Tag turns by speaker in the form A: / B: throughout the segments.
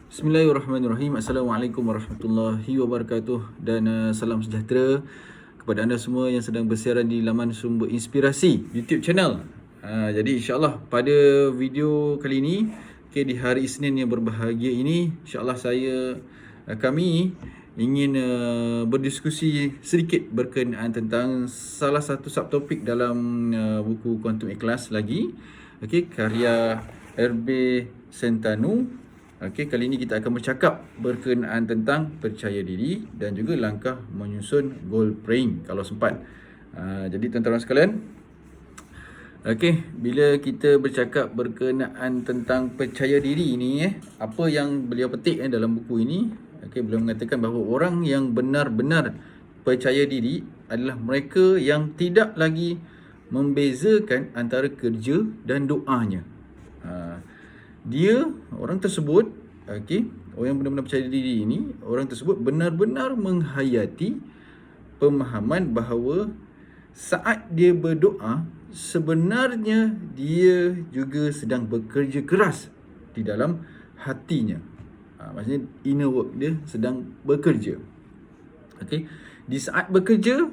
A: Bismillahirrahmanirrahim. Assalamualaikum warahmatullahi wabarakatuh dan salam sejahtera kepada anda semua yang sedang bersiaran di laman Sumber Inspirasi YouTube channel. Jadi insyaAllah pada video kali ini, di hari Isnin yang berbahagia ini, insyaAllah kami ingin berdiskusi sedikit berkenaan tentang salah satu subtopik dalam buku Quantum Ikhlas lagi. Karya RB Sentanu. Kali ini kita akan bercakap berkenaan tentang percaya diri dan juga langkah menyusun goal praying kalau sempat. Jadi tuan-tuan sekalian, bila kita bercakap berkenaan tentang percaya diri ini, apa yang beliau petik dalam buku ini, beliau mengatakan bahawa orang yang benar-benar percaya diri adalah mereka yang tidak lagi membezakan antara kerja dan doanya. Orang tersebut, orang yang benar-benar percaya diri ini, orang tersebut benar-benar menghayati pemahaman bahawa saat dia berdoa, sebenarnya dia juga sedang bekerja keras di dalam hatinya. Maksudnya inner work dia sedang bekerja. Di saat bekerja,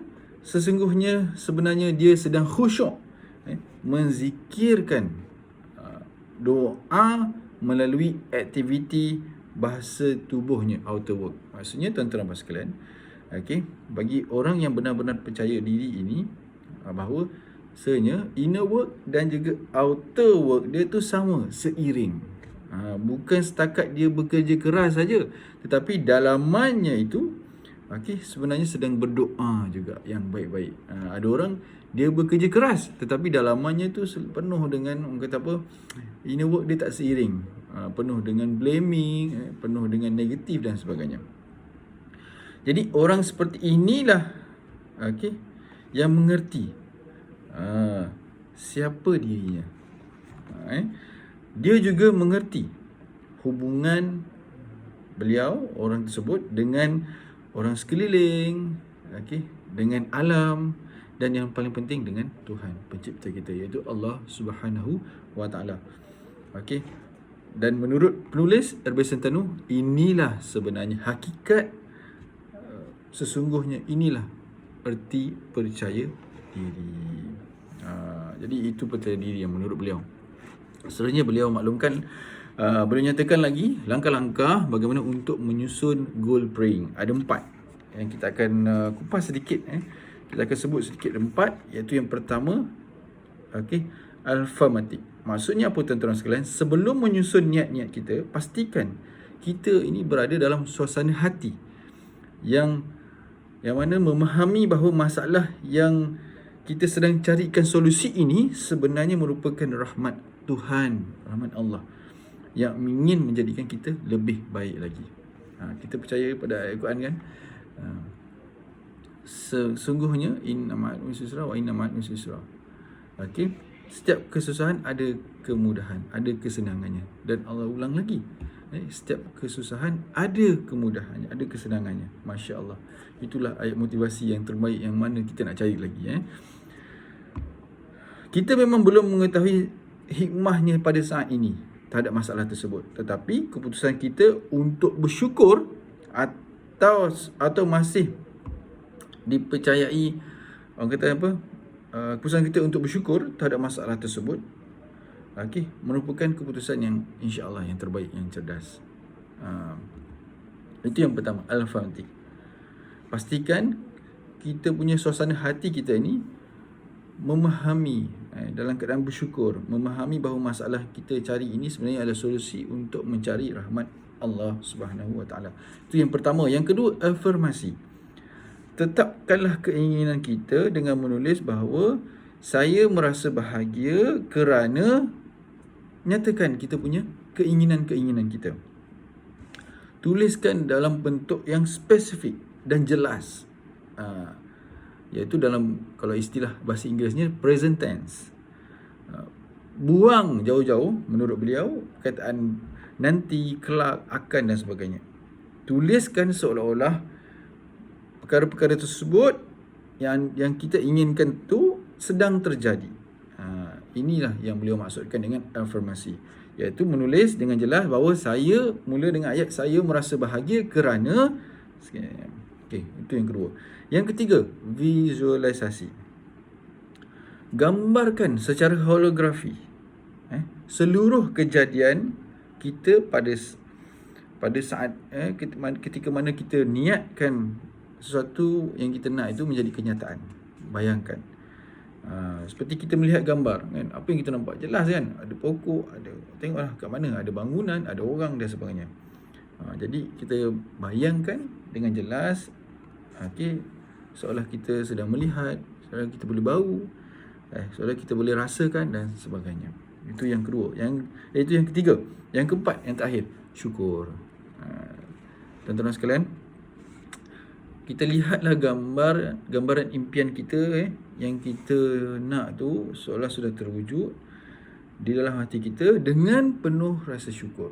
A: sebenarnya dia sedang khusyuk, menzikirkan doa melalui aktiviti bahasa tubuhnya, outer work. Maksudnya tuan-tuan dan sekalian, bagi orang yang benar-benar percaya diri ini, bahawa sebenarnya inner work dan juga outer work dia tu sama, seiring. Bukan setakat dia bekerja keras saja, tetapi dalamannya itu sebenarnya sedang berdoa juga yang baik-baik. Ada orang dia bekerja keras tetapi dalamannya tu penuh dengan, orang kata apa, inner work dia tak seiring, penuh dengan blaming, penuh dengan negatif dan sebagainya. Jadi orang seperti inilah yang mengerti siapa dirinya. Dia juga mengerti hubungan beliau, orang tersebut, dengan orang sekeliling, dengan alam, dan yang paling penting dengan Tuhan pencipta kita, iaitu Allah Subhanahu wa taala. Dan menurut penulis RB Sentanu, inilah sebenarnya hakikat, sesungguhnya inilah erti percaya diri. Jadi itu percaya diri yang menurut beliau. Seterusnya beliau maklumkan, beliau nyatakan lagi langkah-langkah bagaimana untuk menyusun goal praying. Ada 4 yang kita akan kupas sedikit. Kita akan sebut sedikit 4, iaitu yang pertama, affirmative. Maksudnya apa tuan-tuan sekalian? Sebelum menyusun niat-niat kita, pastikan kita ini berada dalam suasana hati yang mana memahami bahawa masalah yang kita sedang carikan solusi ini sebenarnya merupakan rahmat Tuhan, rahmat Allah yang ingin menjadikan kita lebih baik lagi. Kita percaya pada ayat Quran kan? Sesungguhnya inna ma'al usri yusra wa inna ma'al usri yusra. Setiap kesusahan ada kemudahan, ada kesenangannya. Dan Allah ulang lagi, setiap kesusahan ada kemudahannya, ada kesenangannya. Masya Allah. Itulah ayat motivasi yang terbaik yang mana kita nak cari lagi. Kita memang belum mengetahui hikmahnya pada saat ini terhadap masalah tersebut, tetapi keputusan kita untuk bersyukur atau masih dipercayai, orang kata apa, keputusan kita untuk bersyukur terhadap masalah tersebut merupakan keputusan yang insya-Allah yang terbaik, yang cerdas. Itu yang pertama, al-fatih. Pastikan kita punya suasana hati kita ini memahami, dalam keadaan bersyukur, memahami bahawa masalah kita cari ini sebenarnya adalah solusi untuk mencari rahmat Allah Subhanahu wa taala. Itu yang pertama. Yang kedua, afirmasi. Tetapkanlah keinginan kita dengan menulis bahawa saya merasa bahagia kerana, nyatakan kita punya keinginan-keinginan kita. Tuliskan dalam bentuk yang spesifik dan jelas. Iaitu dalam, kalau istilah bahasa Inggerisnya, present tense. Buang jauh-jauh, menurut beliau, perkataan nanti, kelak, akan dan sebagainya. Tuliskan seolah-olah perkara-perkara tersebut yang kita inginkan tu sedang terjadi. Inilah yang beliau maksudkan dengan afirmasi. Iaitu menulis dengan jelas bahawa saya mula dengan ayat saya merasa bahagia kerana. Okey, itu yang kedua. Yang ketiga, visualisasi. Gambarkan secara holografi seluruh kejadian kita pada saat ketika mana kita niatkan sesuatu yang kita nak itu menjadi kenyataan. Bayangkan. Seperti kita melihat gambar kan, apa yang kita nampak jelas kan, ada pokok, ada tengoklah kat mana ada bangunan, ada orang dan sebagainya. Jadi kita bayangkan dengan jelas, okey, seolah kita sedang melihat, seolah kita boleh bau, seolah kita boleh rasakan dan sebagainya. Itu yang kedua. Itu yang ketiga. Yang keempat, yang terakhir, syukur. Tuan-tuan sekalian, kita lihatlah gambaran impian kita yang kita nak tu seolah sudah terwujud di dalam hati kita dengan penuh rasa syukur.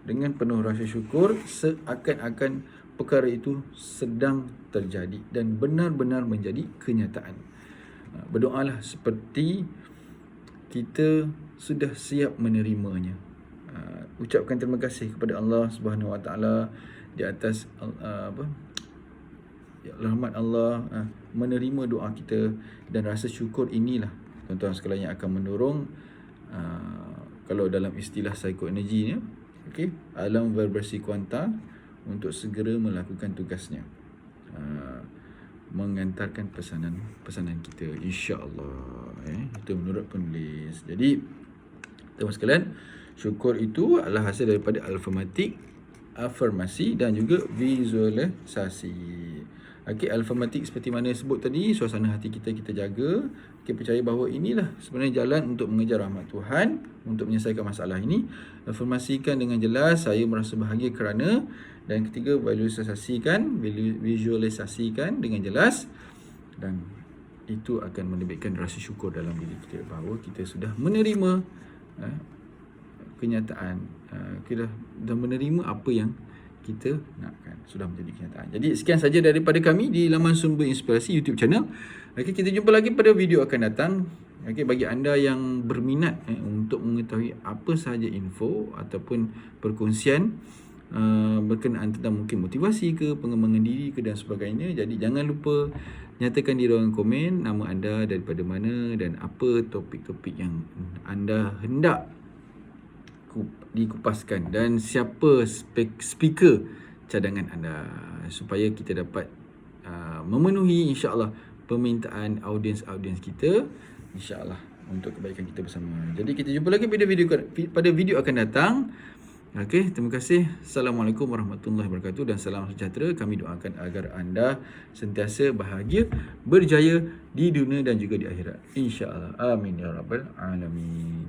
A: Dengan penuh rasa syukur, seakan-akan perkara itu sedang terjadi dan benar-benar menjadi kenyataan. Berdoalah seperti kita sudah siap menerimanya. Ucapkan terima kasih kepada Allah Subhanahu Wa Taala di atas rahmat Allah menerima doa kita, dan rasa syukur inilah tuan-tuan sekalian yang akan mendorong kalau dalam istilah psikoenergi ni, okey, alam vibrasi kuanta untuk segera melakukan tugasnya, mengantarkan pesanan kita, insya-Allah. Itu menurut penulis. Jadi teman-teman sekalian, syukur itu adalah hasil daripada afirmasi dan juga visualisasi. Okey, afirmatif seperti mana sebut tadi, suasana hati kita jaga. Kita percaya bahawa inilah sebenarnya jalan untuk mengejar rahmat Tuhan, untuk menyelesaikan masalah ini. Afirmasikan dengan jelas, saya merasa bahagia kerana. Dan ketiga, visualisasikan dengan jelas, dan itu akan menerbitkan rasa syukur dalam diri kita bahawa kita sudah menerima kenyataan, kita dah menerima apa yang kita nakkan, sudah menjadi kenyataan. Jadi sekian saja daripada kami di laman Sumber Inspirasi YouTube channel. Okey, kita jumpa lagi pada video akan datang. Okey, bagi anda yang berminat untuk mengetahui apa sahaja info ataupun perkongsian berkenaan tentang mungkin motivasi ke, pengembangan diri ke dan sebagainya, jadi jangan lupa nyatakan di ruangan komen nama anda, daripada mana dan apa topik-topik yang anda hendak dikupaskan dan siapa speaker cadangan anda, supaya kita dapat memenuhi insya-Allah permintaan audiens kita, insya-Allah, untuk kebaikan kita bersama. Jadi kita jumpa lagi pada video akan datang. Okey, terima kasih. Assalamualaikum warahmatullahi wabarakatuh dan salam sejahtera. Kami doakan agar anda sentiasa bahagia, berjaya di dunia dan juga di akhirat, insya-Allah. Amin ya rabbal alamin.